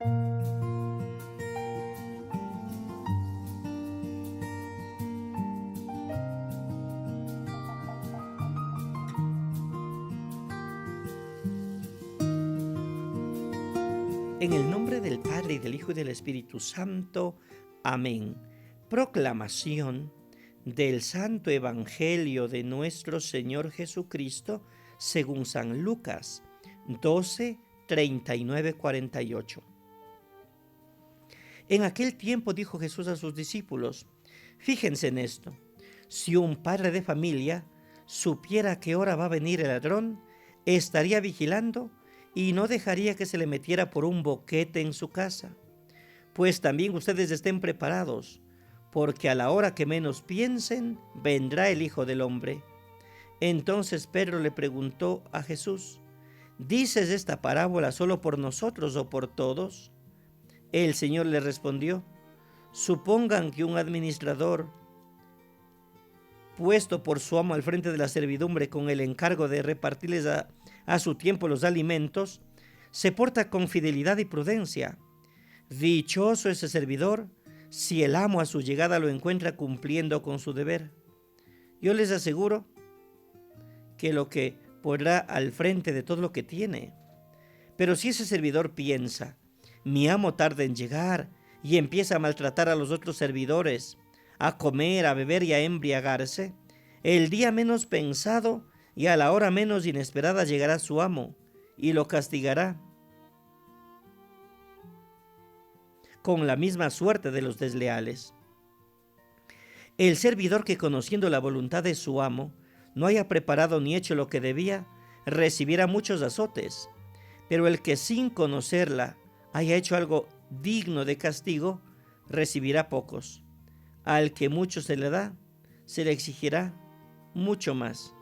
En el nombre del Padre, y del Hijo, y del Espíritu Santo. Amén. Proclamación del Santo Evangelio de nuestro Señor Jesucristo según San Lucas 12, 39, 48. En aquel tiempo dijo Jesús a sus discípulos: fíjense en esto, si un padre de familia supiera a qué hora va a venir el ladrón, estaría vigilando y no dejaría que se le metiera por un boquete en su casa. Pues también ustedes estén preparados, porque a la hora que menos piensen, vendrá el Hijo del Hombre. Entonces Pedro le preguntó a Jesús: ¿dices esta parábola solo por nosotros o por todos? El Señor le respondió: supongan que un administrador, puesto por su amo al frente de la servidumbre con el encargo de repartirles a su tiempo los alimentos, se porta con fidelidad y prudencia. Dichoso ese servidor si el amo a su llegada lo encuentra cumpliendo con su deber. Yo les aseguro que lo que podrá al frente de todo lo que tiene. Pero si ese servidor piensa: mi amo tarda en llegar, y empieza a maltratar a los otros servidores, a comer, a beber y a embriagarse, el día menos pensado y a la hora menos inesperada llegará su amo y lo castigará con la misma suerte de los desleales. El servidor que, conociendo la voluntad de su amo, no haya preparado ni hecho lo que debía, recibirá muchos azotes, pero el que sin conocerla haya hecho algo digno de castigo, recibirá pocos. Al que mucho se le da, se le exigirá mucho más,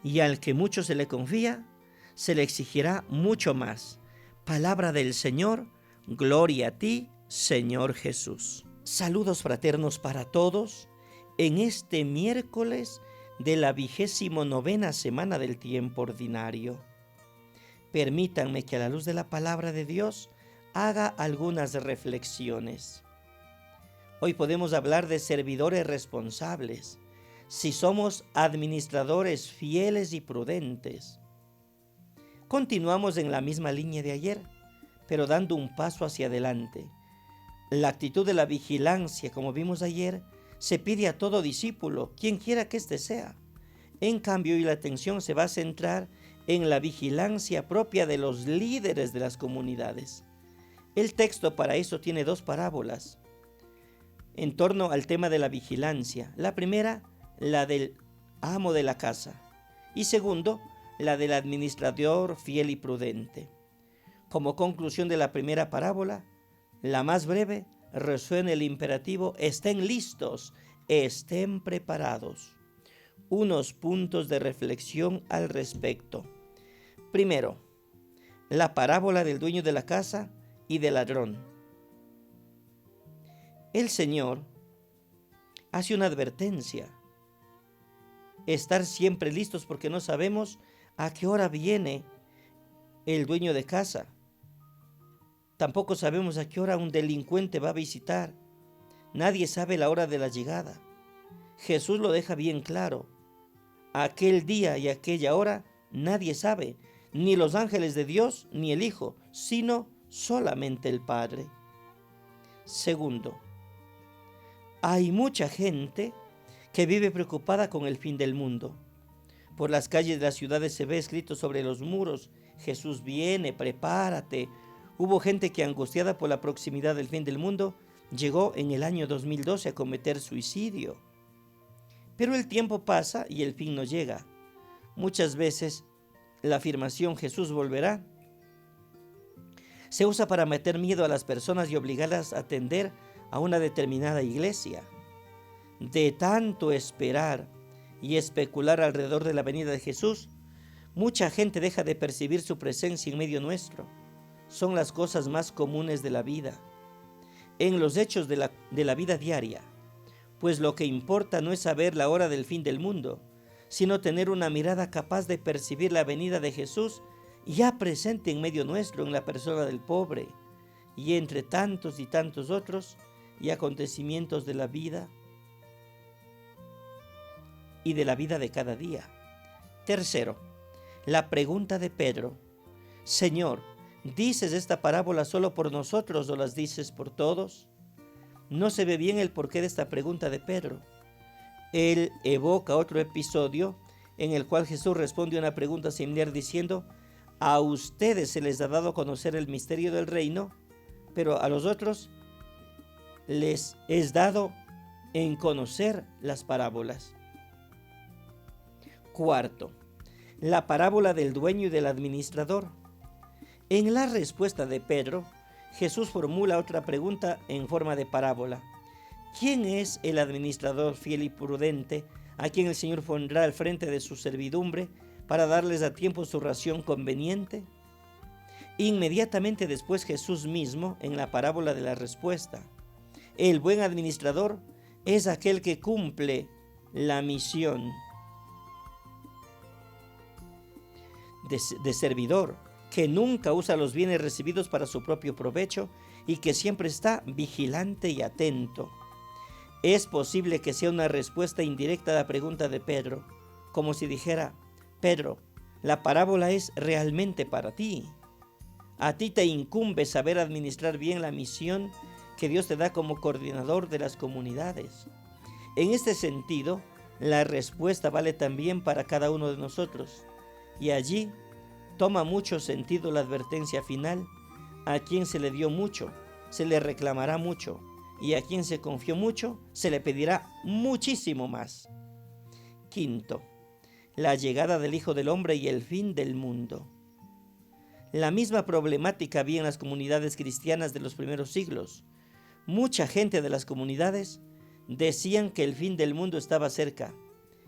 y al que mucho se le confía, se le exigirá mucho más. Palabra del Señor. Gloria a ti, Señor Jesús. Saludos fraternos para todos en este miércoles de la 29ª semana del tiempo ordinario. Permítanme que a la luz de la palabra de Dios haga algunas reflexiones. Hoy podemos hablar de servidores responsables, si somos administradores fieles y prudentes. Continuamos en la misma línea de ayer, pero dando un paso hacia adelante. La actitud de la vigilancia, como vimos ayer, se pide a todo discípulo, quien quiera que éste sea. En cambio, hoy la atención se va a centrar en la vigilancia propia de los líderes de las comunidades. El texto para eso tiene dos parábolas en torno al tema de la vigilancia. La primera, la del amo de la casa, y segundo, la del administrador fiel y prudente. Como conclusión de la primera parábola, la más breve, resuena el imperativo: estén listos, estén preparados. Unos puntos de reflexión al respecto. Primero, la parábola del dueño de la casa y del ladrón. El Señor hace una advertencia: estar siempre listos, porque no sabemos a qué hora viene el dueño de casa. Tampoco sabemos a qué hora un delincuente va a visitar. Nadie sabe la hora de la llegada. Jesús lo deja bien claro: aquel día y aquella hora nadie sabe, ni los ángeles de Dios ni el Hijo, sino solamente el Padre. Segundo, hay mucha gente que vive preocupada con el fin del mundo. Por las calles de las ciudades se ve escrito sobre los muros: Jesús viene, prepárate. Hubo gente que, angustiada por la proximidad del fin del mundo, llegó en el año 2012 a cometer suicidio. Pero el tiempo pasa y el fin no llega. Muchas veces la afirmación "Jesús volverá" se usa para meter miedo a las personas y obligarlas a atender a una determinada iglesia. De tanto esperar y especular alrededor de la venida de Jesús, mucha gente deja de percibir su presencia en medio nuestro. Son las cosas más comunes de la vida, en los hechos de la vida diaria, pues lo que importa no es saber la hora del fin del mundo, sino tener una mirada capaz de percibir la venida de Jesús ya presente en medio nuestro, en la persona del pobre, y entre tantos y tantos otros y acontecimientos de la vida y de la vida de cada día. Tercero, la pregunta de Pedro: Señor, ¿dices esta parábola solo por nosotros o las dices por todos? No se ve bien el porqué de esta pregunta de Pedro. Él evoca otro episodio en el cual Jesús responde a una pregunta similar diciendo: a ustedes se les ha dado a conocer el misterio del reino, pero a los otros les es dado en conocer las parábolas. Cuarto, la parábola del dueño y del administrador. En la respuesta de Pedro, Jesús formula otra pregunta en forma de parábola. ¿Quién es el administrador fiel y prudente a quien el Señor pondrá al frente de su servidumbre para darles a tiempo su ración conveniente? Inmediatamente después Jesús mismo en la parábola de la respuesta: el buen administrador es aquel que cumple la misión de servidor, que nunca usa los bienes recibidos para su propio provecho y que siempre está vigilante y atento. Es posible que sea una respuesta indirecta a la pregunta de Pedro, como si dijera: Pedro, la parábola es realmente para ti. A ti te incumbe saber administrar bien la misión que Dios te da como coordinador de las comunidades. En este sentido, la respuesta vale también para cada uno de nosotros. Y allí toma mucho sentido la advertencia final: a quien se le dio mucho, se le reclamará mucho, y a quien se confió mucho, se le pedirá muchísimo más. Quinto, la llegada del Hijo del Hombre y el fin del mundo. La misma problemática había en las comunidades cristianas de los primeros siglos. Mucha gente de las comunidades decían que el fin del mundo estaba cerca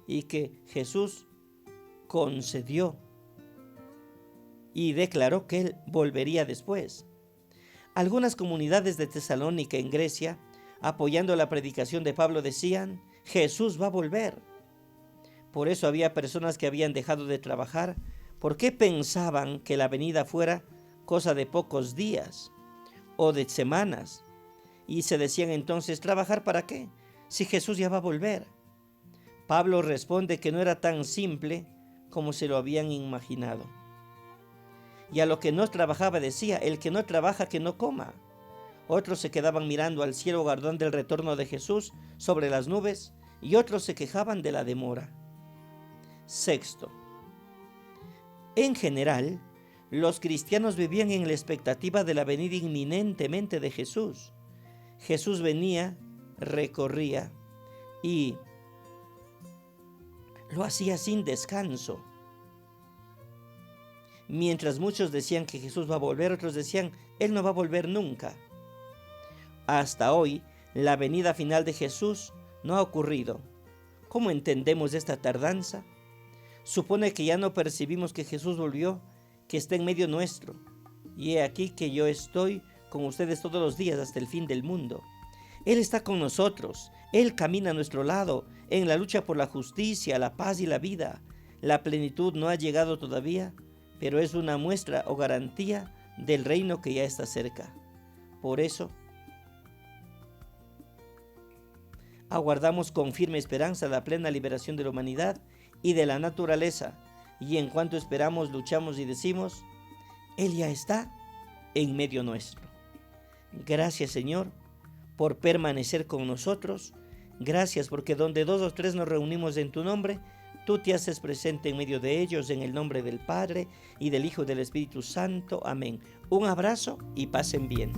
y que Jesús concedió y declaró que él volvería después. Algunas comunidades de Tesalónica en Grecia, apoyando la predicación de Pablo, decían: Jesús va a volver. Por eso había personas que habían dejado de trabajar porque pensaban que la venida fuera cosa de pocos días o de semanas, y se decían entonces: ¿trabajar para qué? Si Jesús ya va a volver. Pablo responde que no era tan simple como se lo habían imaginado. Y a lo que no trabajaba decía: el que no trabaja, que no coma. Otros se quedaban mirando al cielo guardón del retorno de Jesús sobre las nubes, y otros se quejaban de la demora. Sexto, en general, los cristianos vivían en la expectativa de la venida inminentemente de Jesús. Jesús venía, recorría y lo hacía sin descanso. Mientras muchos decían que Jesús va a volver, otros decían: Él no va a volver nunca. Hasta hoy, la venida final de Jesús no ha ocurrido. ¿Cómo entendemos esta tardanza? Supone que ya no percibimos que Jesús volvió, que está en medio nuestro. Y he aquí que yo estoy con ustedes todos los días hasta el fin del mundo. Él está con nosotros, Él camina a nuestro lado en la lucha por la justicia, la paz y la vida. La plenitud no ha llegado todavía, pero es una muestra o garantía del reino que ya está cerca. Por eso, aguardamos con firme esperanza la plena liberación de la humanidad y de la naturaleza, y en cuanto esperamos, luchamos y decimos: Él ya está en medio nuestro. Gracias, Señor, por permanecer con nosotros. Gracias porque donde 2 o 3 nos reunimos en tu nombre, tú te haces presente en medio de ellos, en el nombre del Padre, y del Hijo y del Espíritu Santo. Amén. Un abrazo y pasen bien.